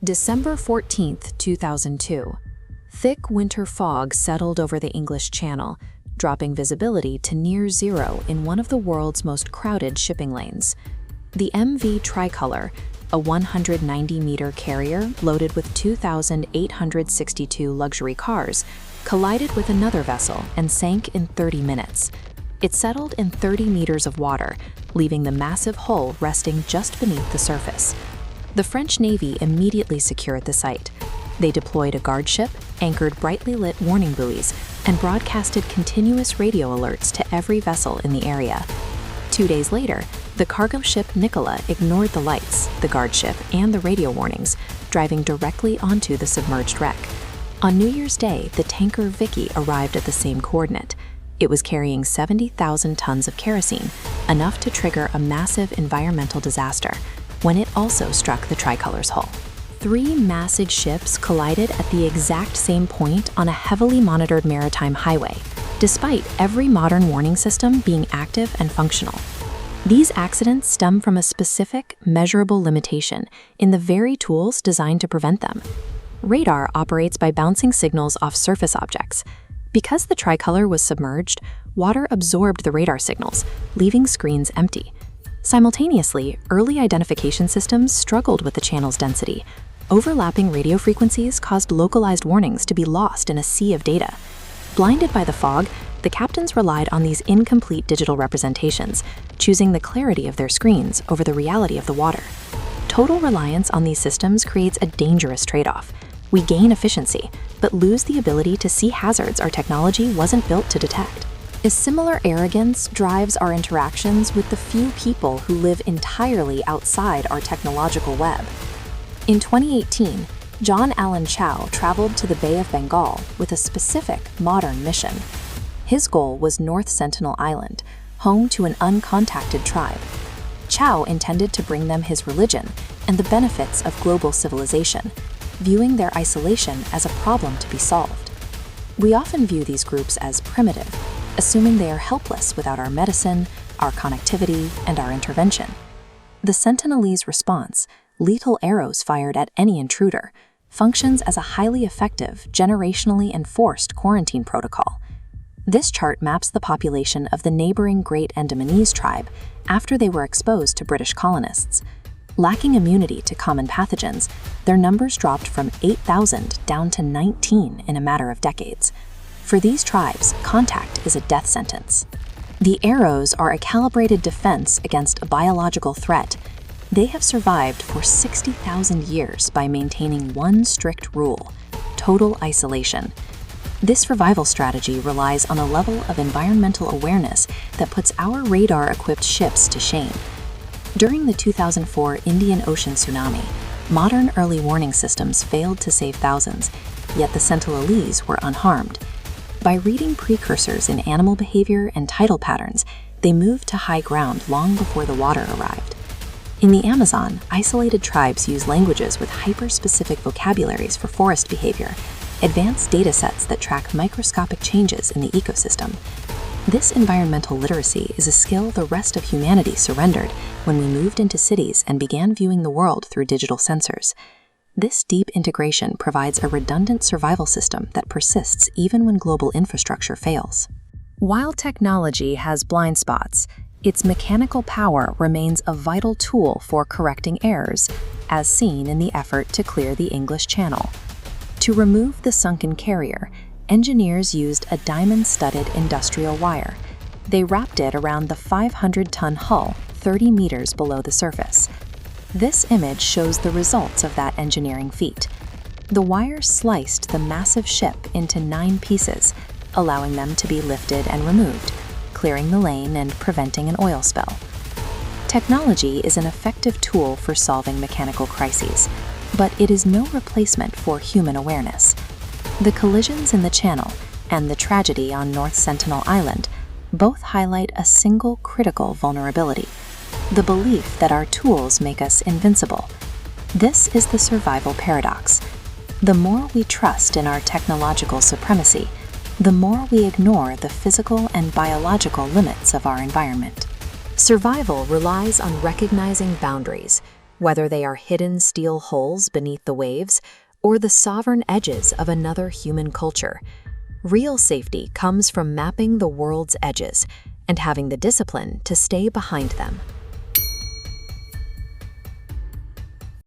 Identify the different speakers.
Speaker 1: December 14, 2002. Thick winter fog settled over the English Channel, dropping visibility to near zero in one of the world's most crowded shipping lanes. The MV Tricolor, a 190-meter carrier loaded with 2,862 luxury cars, collided with another vessel and sank in 30 minutes. It settled in 30 meters of water, leaving the massive hull resting just beneath the surface. The French Navy immediately secured the site. They deployed a guard ship, anchored brightly lit warning buoys, and broadcasted continuous radio alerts to every vessel in the area. 2 days later, the cargo ship Nicola ignored the lights, the guard ship, and the radio warnings, driving directly onto the submerged wreck. On New Year's Day, the tanker Vicky arrived at the same coordinate. It was carrying 70,000 tons of kerosene, enough to trigger a massive environmental disaster, when it also struck the Tricolor's hull. 3 massive ships collided at the exact same point on a heavily monitored maritime highway, despite every modern warning system being active and functional. These accidents stem from a specific, measurable limitation in the very tools designed to prevent them. Radar operates by bouncing signals off surface objects. Because the Tricolor was submerged, water absorbed the radar signals, leaving screens empty. Simultaneously, early identification systems struggled with the channel's density. Overlapping radio frequencies caused localized warnings to be lost in a sea of data. Blinded by the fog, the captains relied on these incomplete digital representations, choosing the clarity of their screens over the reality of the water. Total reliance on these systems creates a dangerous trade-off. We gain efficiency, but lose the ability to see hazards our technology wasn't built to detect. A similar arrogance drives our interactions with the few people who live entirely outside our technological web. In 2018, John Allen Chow traveled to the Bay of Bengal with a specific modern mission. His goal was North Sentinel Island, home to an uncontacted tribe. Chow intended to bring them his religion and the benefits of global civilization, viewing their isolation as a problem to be solved. We often view these groups as primitive, assuming they are helpless without our medicine, our connectivity, and our intervention. The Sentinelese response, lethal arrows fired at any intruder, functions as a highly effective, generationally enforced quarantine protocol. This chart maps the population of the neighboring Great Andamanese tribe after they were exposed to British colonists. Lacking immunity to common pathogens, their numbers dropped from 8,000 down to 19 in a matter of decades. For these tribes, contact is a death sentence. The arrows are a calibrated defense against a biological threat. They have survived for 60,000 years by maintaining one strict rule: total isolation. This survival strategy relies on a level of environmental awareness that puts our radar-equipped ships to shame. During the 2004 Indian Ocean tsunami, modern early warning systems failed to save thousands, yet the Sentinelese were unharmed. By reading precursors in animal behavior and tidal patterns, they moved to high ground long before the water arrived. In the Amazon, isolated tribes use languages with hyper-specific vocabularies for forest behavior, advanced data sets that track microscopic changes in the ecosystem. This environmental literacy is a skill the rest of humanity surrendered when we moved into cities and began viewing the world through digital sensors. This deep integration provides a redundant survival system that persists even when global infrastructure fails. While technology has blind spots, its mechanical power remains a vital tool for correcting errors, as seen in the effort to clear the English Channel. To remove the sunken carrier, engineers used a diamond-studded industrial wire. They wrapped it around the 500-ton hull 30 meters below the surface. This image shows the results of that engineering feat. The wire sliced the massive ship into 9 pieces, allowing them to be lifted and removed, clearing the lane and preventing an oil spill. Technology is an effective tool for solving mechanical crises, but it is no replacement for human awareness. The collisions in the Channel and the tragedy on North Sentinel Island both highlight a single critical vulnerability: the belief that our tools make us invincible. This is the survival paradox. The more we trust in our technological supremacy, the more we ignore the physical and biological limits of our environment. Survival relies on recognizing boundaries. whether they are hidden steel holes beneath the waves or the sovereign edges of another human culture. Real safety comes from mapping the world's edges and having the discipline to stay behind them.